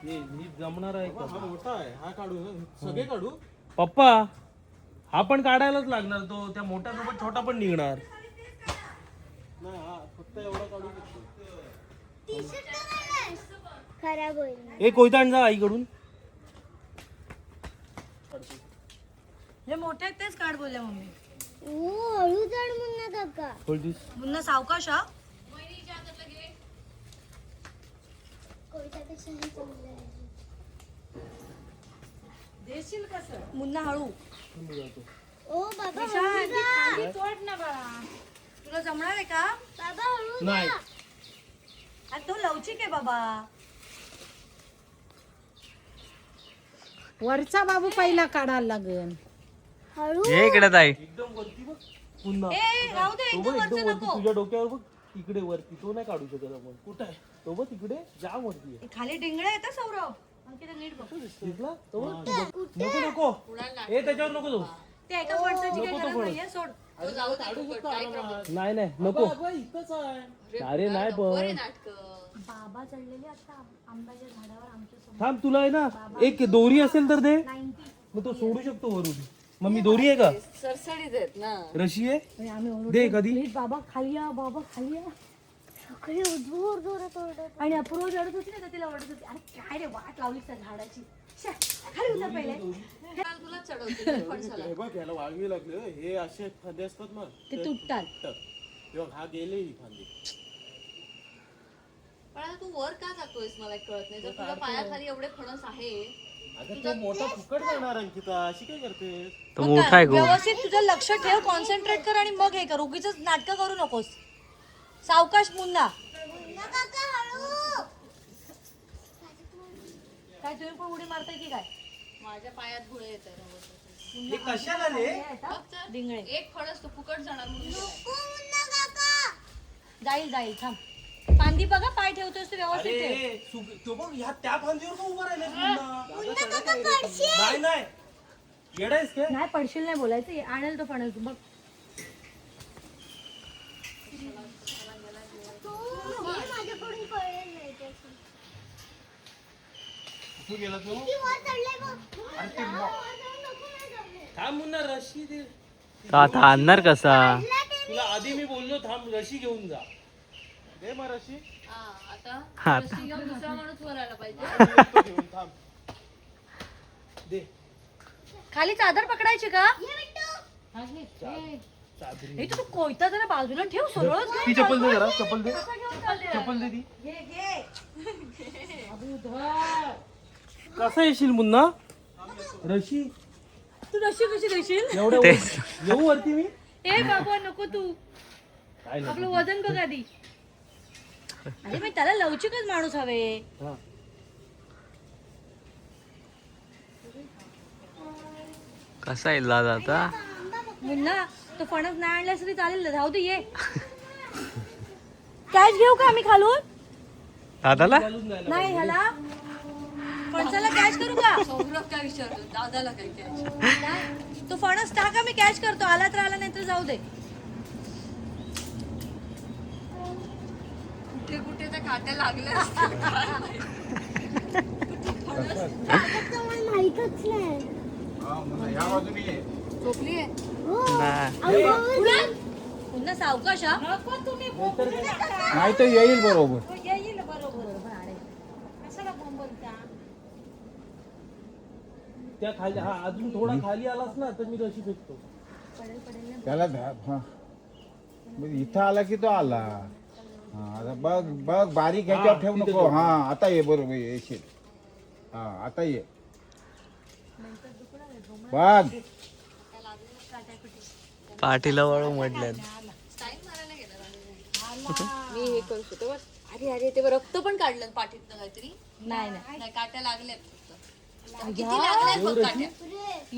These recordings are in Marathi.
जमणार आहे का? मोठा आहे हा काढू सगळे काढू. पप्पा हा पण काढायलाच लागणार, तो त्या मोठ्या सोबत छोटा पण निघणार. नाही हा फक्त एवढा काढू शकतो. खराब होईल. ए कोयतान जा आईकडून. जे मोठे आहेत तेच काढ बोलल्या मम्मी. हळू चढ मुन्ना काका. बोलतीस पुन्हा सावकाश हा. मुन्ना हळू. ओ बाबा विशाल, ती खाली तोड ना बाळा. तुला जमणार आहे का? बाबा हळू नाही. अरे तो लवचिक आहे बाबा. वरचा बाबू पहिला काढायला लागेल. हळू. हे इकडे ताई. एकदम वरती बघ पुन्हा. ए राहू दे, तो एकदम बघ वरचं एकदम वरती नको. तुझ्या डोक्यावर बघ, इकडे वरती. तो नाही काढू शकत आपण. कुठं आहे तो? बघ तिकडे जाम वरती आहे. खाली डिंगळा येतं सौरव. अंकिता नीट बघ. दिसला तो बघ. नको नको ए त्याच्यावर नको जाऊ. ते एका माणसाची काही नको तो गरज फळ. नाहीये, सोड. नाही नाही नको. इथंच आहे. अरे नाही पण बाबा चढलेले आता आंब्याच्या झाडावर आमच्या समोर. थांब, तुला आहे ना एक दोरी असेल तर दे, मग तो सोडू शकतो वरून. मम्मी दोरी आहे का? सरसडीत आहेत ना. रशी आहे अरे आम्ही ओरडतो. दे कधी. नीट बाबा खाली या, बाबा खाली या. सगळे जोर जोरात ओरडत. आणि अपूर्व रडत होती ना, तर तिला ओरडत होती, अरे काय रे वाट लावलीस त्या झाडाची. शे, खाली उतर पहिले. तुला चढवते फणसाला. हे बघ याला वाळवी लागले. हे असे फांदे असतात ना ते तुटतात. तेव्हा हा गेले ही फांदी. पण आता तू वर का जातोयस मला कळत नाही. जर तुला पायाखाली एवढे फणस आहे. अगं तो मोठा फुकट जाणार अंकिता. अशी काय करते? तो मोठा आहे गो. व्यवस्थित तुझं लक्ष ठेव, कॉन्सन्ट्रेट कर आणि मग हे कर. उगीच नाटकं करू नकोस. सावकाश मुन्ना. मुन्ना काका हळू. काय तुम्ही पण उडी मारताय की काय? माझ्या पायात गुळे येत हे कशाला रे? डिंगळे. एक फणस तो फुकट जाणार म्हणून गेलाय. ओ मुन्ना काका. जाईल जाईल, थांब. फांदी बघा, पाय ठेवतोस तू व्यवस्थित ठेव. अरे तो बघ ह्या त्या फांदीवर का उभा राहिलास पुन्हा? मुन्ना काका पडशील. नाही नाही येडायस काय? नाही पडशील नाही बोलायचं, आणेल तो फणस बघ. हे माझ्याकडून पळेल नाही तसं. तू गेला तू ती वर चढले बघ. वर जाऊ नको ना जमले. थांब मुन्ना, रशी दे. तो आता आणणार कसा? तुला आधी मी बोललो थांब, रशी घेऊन जा. दे मग अशी. आता रस्सी घेऊन दुसरा माणूस वर आला पाहिजे. घेऊन थांब. दे खाली चादर पकडायची का? ये बिट्टू. चादरी. हे तू कोयता जरा बाजूला ठेव, सरळच घे. ती चप्पल दे जरा, चप्पल दे, कसा घेऊन चालले? चप्पल दे ती. घे, घे. कसा येशील मुन्ना? रशी तू रशी कशी देशील? एवढ्या येऊ वरती मी? ए बाबा नको तू. काय नाही. आपलं वजन बघ आधी. अरे मी त्याला लवचिकच माणूस हवे. हा. कसा इलाज आता? मुन्ना तो फणस नाही आणलास तरी चालेल, राहू दे ये. कॅच घेऊ का आम्ही खालून? दादाला? नाही ह्याला फणसाला कॅच करू का? सौरभ काय विचारतो दादाला काय काय. नाही, तो फणस टाका, मी कॅच करतो. आला तर आला, नाही तर जाऊ दे. कुठे कुठे त्या काट्या लागल्या असतील काय माहित. आता मला माहीतच नाही. झोपली आहे. नाही. पुन्हा सावकाश हा. नाही तर येईल बरोबर. येईल बरोबर. कशाला बोंबलता? त्या खाली, हा अजून थोडा खाली आलास ना तर मी रशी फेकतो. त्याला हा म्हणजे इथं आला की तो आला. हा आता बघ बघ बारीक ह्याच्यावर ठेवू नको. हा आता ये बरोबर येशील. हा आता ये बघ. पाठीला वळू म्हटलं. स्टाईल मारायला गेला. मी हे करू शकतो बस. अरे अरे ते रक्त पण काढलं पाठीतनं काहीतरी. नाही नाही नाही काट्या लागल्यात फक्त. किती लागल्यात बघ काट्या.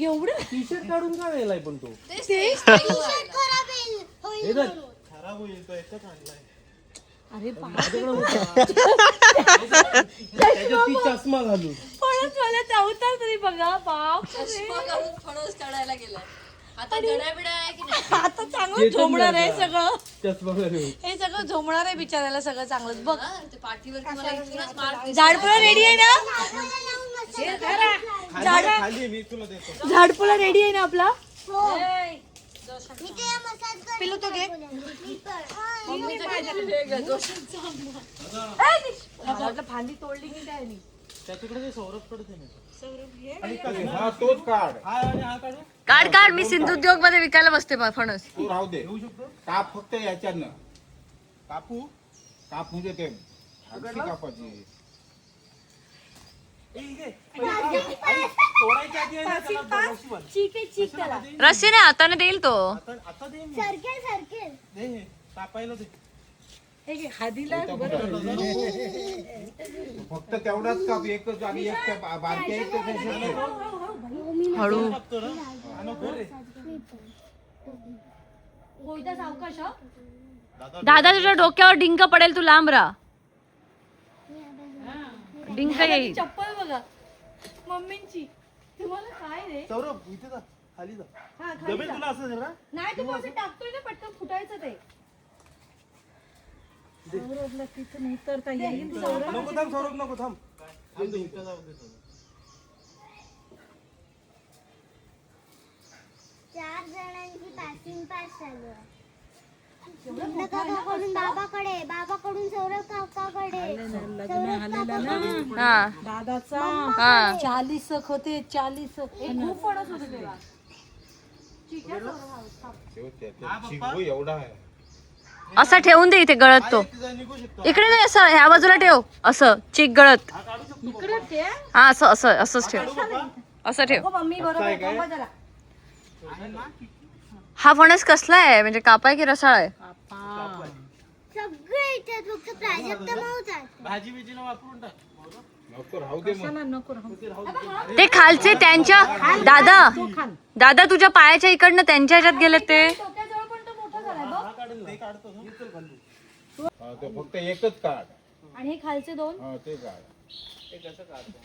एवढं टी शर्ट काढून का वेलाय पण तो? तेच ते style मारायला. खराब येईल. होईल हे बघ, खराब होईल तो एकच आणलाय. अरे माझ्याकडे होता. त्याच्यात ती चष्मा घालून. फणस मला चावतात तरी बघा बाप. चष्मा घालून फणस काढायला गेलाय. आता गड्या बिड्या आहे की नाही. आता चांगलं झोमणार आहे सगळं. चष्मा घालून. हे सगळं झोमणार आहे बिचारायला, सगळं चांगलंच बघ. हा, ते पाठीवरती मला इथूनच मार दिसतो. झाडफळ रेडी आहे ना? खाली मी तुला देतो. झाडपोला रेडी आहे ना आपला पिलू तो घे. फांदी तोडली की काय नाही. त्याच्याकडे ते सौरभकडे दे ना. हा तोच काढ. हा आणि हा काढू. काढ काढ, मी सिंधुद्योग मध्ये विकायला बसते फणस. तू राहू दे. काप फक्त याच्यानं कापू काप म्हणजे ते झाडची कापाची. तोडायच्या आधी आहे ना त्याला रस्सी बांध. रस्सी नाही, हाताने देईल तो. आता दे मी. सर्केल सर्केल दे हे. कापायला दे. फक्त तेवढाच काप एकच आणि एक त्या बारक्या एक हळू. कापतो ना. आणि बरं रे. दादा तुझ्या डोक्यावर डिंक पडेल, तू लांब राहा. डिंक येईल. चप्पल बघा मम्मींची. तुम्हाला काय रे? सौरभ इथे जा. खाली जा. हा, खाली डबे तुला असं दे ना. नाही तू असं टाकतोय ना पटकन फुटायचं ते. सौरभला तिथून उतरता येईल. नको थांब सौरभ नको थांब. थांब दे, इथं जाऊ दे थोडं. 4 जणांची पासिंग पास चालू आहे. सौरभ काकाकडून बाबाकडे, बाबाकडून सौरभ काकाकडे. हा दादाचा हा 40 होते 40 खूप फणस होते तेव्हा. एवढा आहे. असा ठेवून दे इथे गळत तो. तिथं निघू शकतो. इकडे नाही, असं ह्या बाजूला ठेव. असं चिक गळत. हा काढू शकतो. हा असं असं असंच ठेव. असं ठेव. मम्मी बरोबर थांबा जरा. हा फणस कसला आहे, म्हणजे कापाय की रसाळ आहे? सगळे इथे फक्त प्राजक्त माऊच आहे. भाजी बिजीला वापरून टाक. नको राहू दे मग. नको राहू. ते खालचे त्यांच्या दादा दादा तुझ्या पायाच्या इकडनं त्यांच्या ह्याच्यात गेले ते. डोक्याजवळ पण तो मोठा झालाय बघ. हा काढेल ते काढतो ना. चल खाली. हा, ते फक्त एकच काढ. आणि हे खालचे दोन. हा ते काढ. ते कसं काढतो.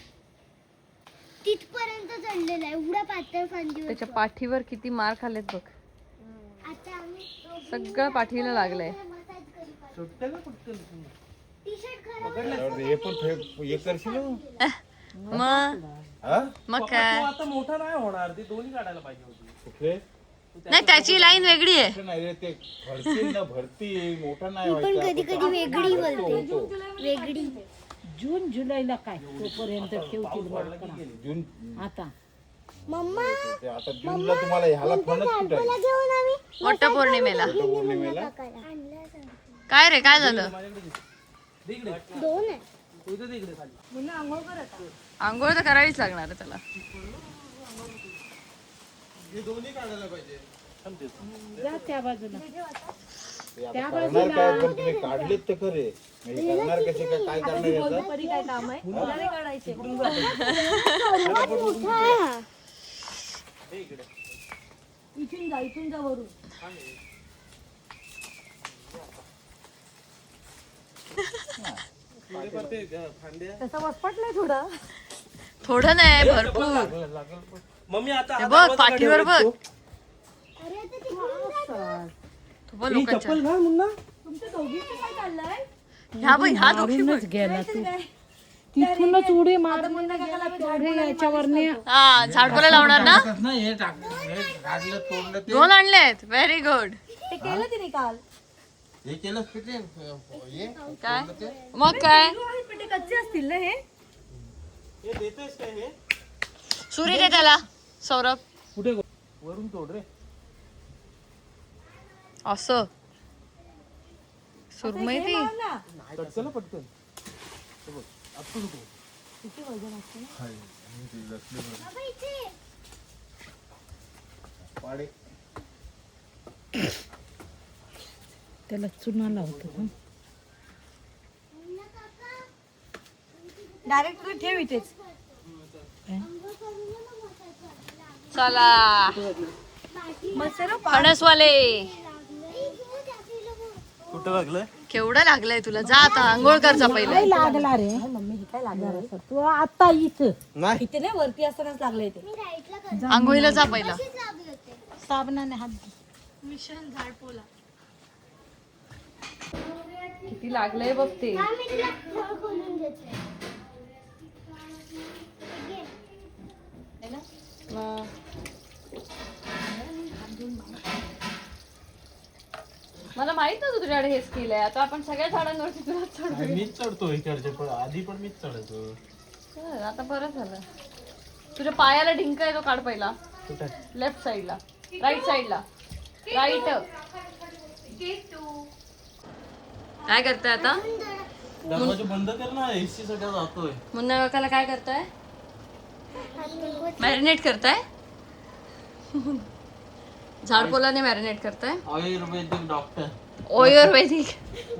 तिथपर्यंत चढलेला आहे एवढा पातळ फांदीवर. त्याच्या पाठीवर किती मार खाल्लेत बघ. आता आम्ही सगळं पाठीला लागलंय. मसाज करू. सुटतं का पटकन? टी-शर्ट खराब हे पण हे करशील हो? मग हा? मग काय तो आता मोठा नाही होणार. ते दोन्ही काढायला पाहिजे होती. कुठले? नाही, त्याची लाईन वेगळी आहे. असं नाही रे, ते भरतील ना भरती मोठा नाही पण व्हायचा. कधी कधी वेगळी बोलते. वेगळी. जून जुलैला काय तोपर्यंत ठेवतील माकडा. जून आता मम्मा ते आता जूनला तुम्हाला ह्याला फणस कुठायचं घेऊन आम्ही वटपौर्णिमेला. पौर्णिमेला. आणलं सर. काय रे, काय झालं? दे इकडे. 2 आहे. तू इथं दे इकडे खाली. आंघोळ तर करावीच लागणार आहे त्याला. हे दोन्ही काढायला पाहिजे. थांब ते. जा त्या बाजूला. ते आता करणार काय पण तुम्ही काढलेत तर खरे. म्हणजे करणार कसे काय करणार याचा? परी काय काम आहे तुला नाही काढायचे. दे इकडे. इथून जा वरून. थोडेफार ते फांद्या. तसा वसपटलाय थोडं. थोडं नाही, भरपूर. मम्मी आता हे हा बघ दरवाजा पाठीवर बघ. काढून अरे आता तिकडून तू बघ ही लोकांच्या. चप्पल घाल मुन्ना. तुमच्या दोघींचं काय चाललंय? ह्या बघ, ह्या दोघी बघ. मारूनच गेला तू. तिथूनच उडी मार. ह्याच्यावरने हा झाडकोला लावणार ना. नाही हे काढलं तोडलं ते. 2 आणलेत. Very good. ते केलं तिने काल. हे केलं की ते हे काय मग काय पण ते कच्चे असतील ना हे. हे देतेस काय हे? सुरी दे त्याला सौरभ. कुठे वरून तोड रे. असं सुरमई ती. चला पटकन. हे बघ, आता नको. बाबा इथे. पाडे. त्याला चुना लावतो. मुन्ना काका डायरेक्ट तुला ठेव इथेच. अंघोळ करून ये ना मसाज करायला. चला मग सर्व फणसवाले. लागलंय. घेऊ द्या तिला मग. कुठं लागलं? केवढं लागलंय तुला. जा आता आंघोळ करचा पहिले. काय लागला रे मम्मी हे काय लागलं रे? तू आता इथं नाही. इथे नाही वरती असतानाच लागलंय ते. मी राईटला करते. आंघोळीला जा पहिला. अशीच लागले होते. साबणाने हात धु. किती लागलंय बघ ते. हा, मी तिला नळ खोलून देते. घे. मला माहित नव्हतं तुझ्याकडे हे स्किल आहे. आता आपण सगळ्या झाडांवरती तुला चढ. मीच चढतो इकडचे पण आधी पण मीच चढायचो. चल, आता बरं झालं. तुझ्या पायाला ढिंक आहे तो काढ पहिला. कुठे लेफ्ट साइडला, राईट साइडला, राईट. काय करताय आता? दरवाजा बंद कर ना, एसी सगळं जातोय. मुन्ना काकाला काय करताय? मॅरिनेट करताय? झाडपोलाने मॅरिनेट करताय? आयुर्वेदिक डॉक्टर, आयुर्वेदिक.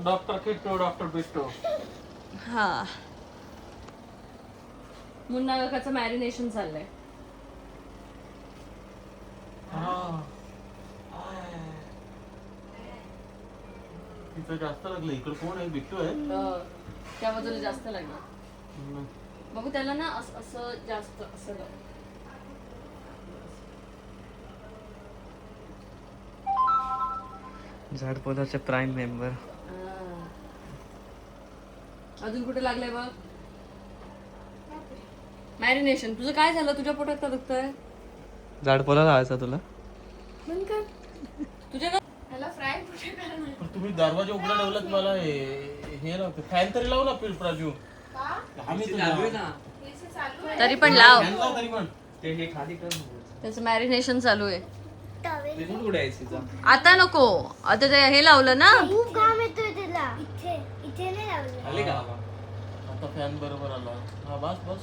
Doctor किट्टो, doctor Bitto. हा, मुन्ना काकाचं मॅरिनेशन चाललंय. तिथं जास्त लागलं. इकडे कोण आहे? बिट्टू आहे. त्या बाजूला जास्त लागलं. बघू त्याला ना असं जास्त असं लाव. झाडपोदाचे प्राईम मेंबर. अजून कुठे लागलंय बघ? मॅरिनेशन. तुझं काय झालं? तुझ्या पोटात का दुखतंय? झाडपोला लावायचा तुला? तुझ्या ना पण तुम्ही दरवाजा उघडा ठेवलात. मला हे लावते. फॅन तरी लाव ना पिलप्राजू. तरी पण लाव. फॅन लाव तरी पण. त्याचं मॅरिनेशन चालू आहे. टवेल आता नको. आता ते हे लावलं ना. खूप घाम येतोय त्याला. इथे इथे नाही लावलं. आता फॅन बरोबर आला. हा बस बस.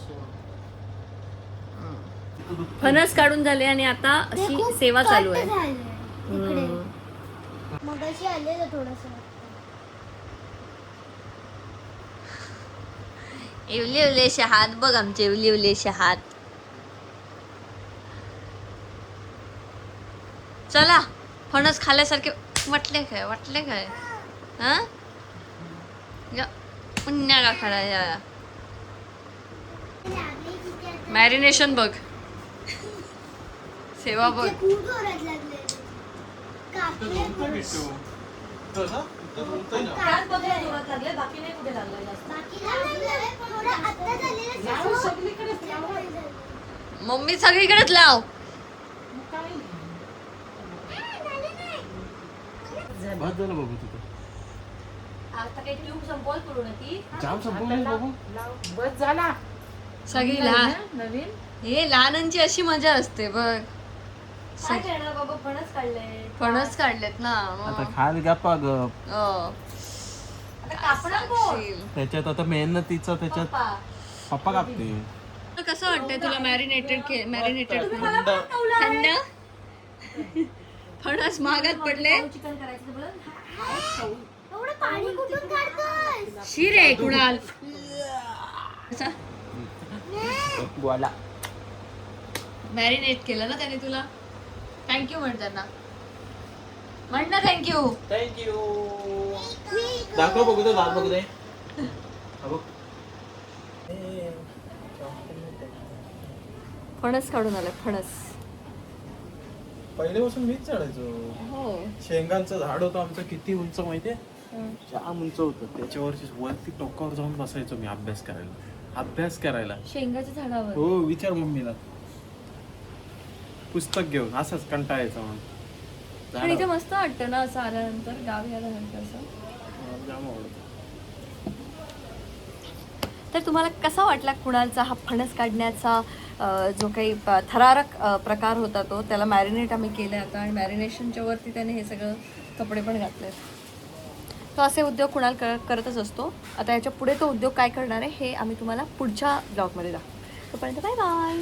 फणस काढून झाले आणि आता अशी सेवा चालू आहे. इकडे मगाशी आलेलं थोडस. इवले इवलेशे हात बघ आमचे. इवले इवलेशे हात. चला, फणस खाल्ल्यासारखे वाटले काय? हा, पुण्या का खायला. मॅरिनेशन बघ, सेवा बघ. खूप जोरात लागले. कापले बिट्टू कसं? बाकी लागलं. थोडं आत्ता झालेलं. मम्मी सगळीकडेच लाव. बस झालं बघू तिथं. आता काही ट्यूब संपवल पडून ती जाम संपवलं बघू. सगळी लहान नवीन. हे लहानांची अशी मजा असते बघ. काय करणार बाबा, फणस काढले. फणस काढलेत ना. आता खाल गप्पा ग. आता कापणार कोण? त्याच्यात आता मेहनतीचं त्याच्यात पप्पा. पप्पा कापते. कसं वाटतंय तुला मॅरिनेटेड थंड? फणस महागात पडले. चिकन करायचं बोल. एवढं पाणी कुठून काढतोय? शिरे कुणाल. बोला. मॅरिनेट केलं ना त्याने तुला. थँक्यू म्हण त्यांना. म्हण ना थँक्यू. थँक्यू. दाखव बघू दे. दात बघू दे. फणस काढून आलं. फणस पहिल्यापासून मीच चढायचो. हो. शेंगांचं झाड होतं आमचं. किती उंच माहितीये? जाम उंच होतं. त्याच्यावरची वरती टोकावर जाऊन बसायचो मी अभ्यास करायला. शेंगाच्या झाडावर. हो, विचार मम्मीला. पुस्तक घेऊन असंच कंटाळायचं म्हणून. पण इथे मस्त वाटतं ना असं आल्यानंतर, गावी आल्यानंतर असं. जाम आवडतं. तर तुम्हाला कसा वाटला कुणालचा हा फणस काढण्याचा जो काही थरारक प्रकार होता तो. त्याला मॅरिनेट आम्ही केलं आता आणि मॅरिनेशनच्या वरती त्याने हे सगळं कपडे पण घातलेत. तो असे उद्योग कुणाल करतच असतो. आता याच्या पुढे तो उद्योग काय करणार आहे हे आम्ही तुम्हाला पुढच्या ब्लॉगमध्ये दाखवू. तोपर्यंत बाय बाय.